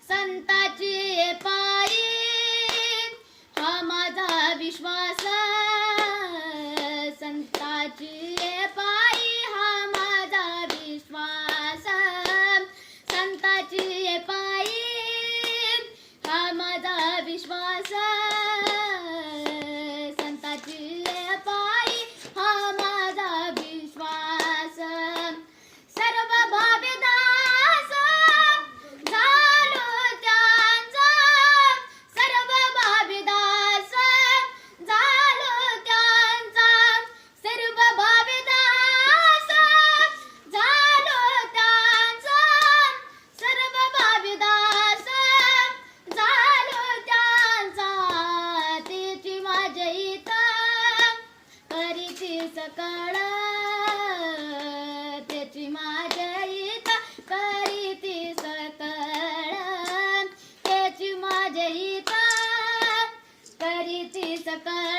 संताची पायी हा माझा विश्वास, संताची पायी हा माझा विश्वास, संताची पायी हा माझा विश्वास, संताची पायी हा माझा विश्वास. सर्व भाविदास झालो त्यांचा, सर्व भाविदास झालो त्यांचा, सर्व भाविदास झालो त्यांचा, सर्व भाविदास झालो त्यांचा. तिची माझ्या इथं करीची सकळ, त्याची माझ्या इथं करीती सकळ, त्याची माझ्या इथं करीती सकळ.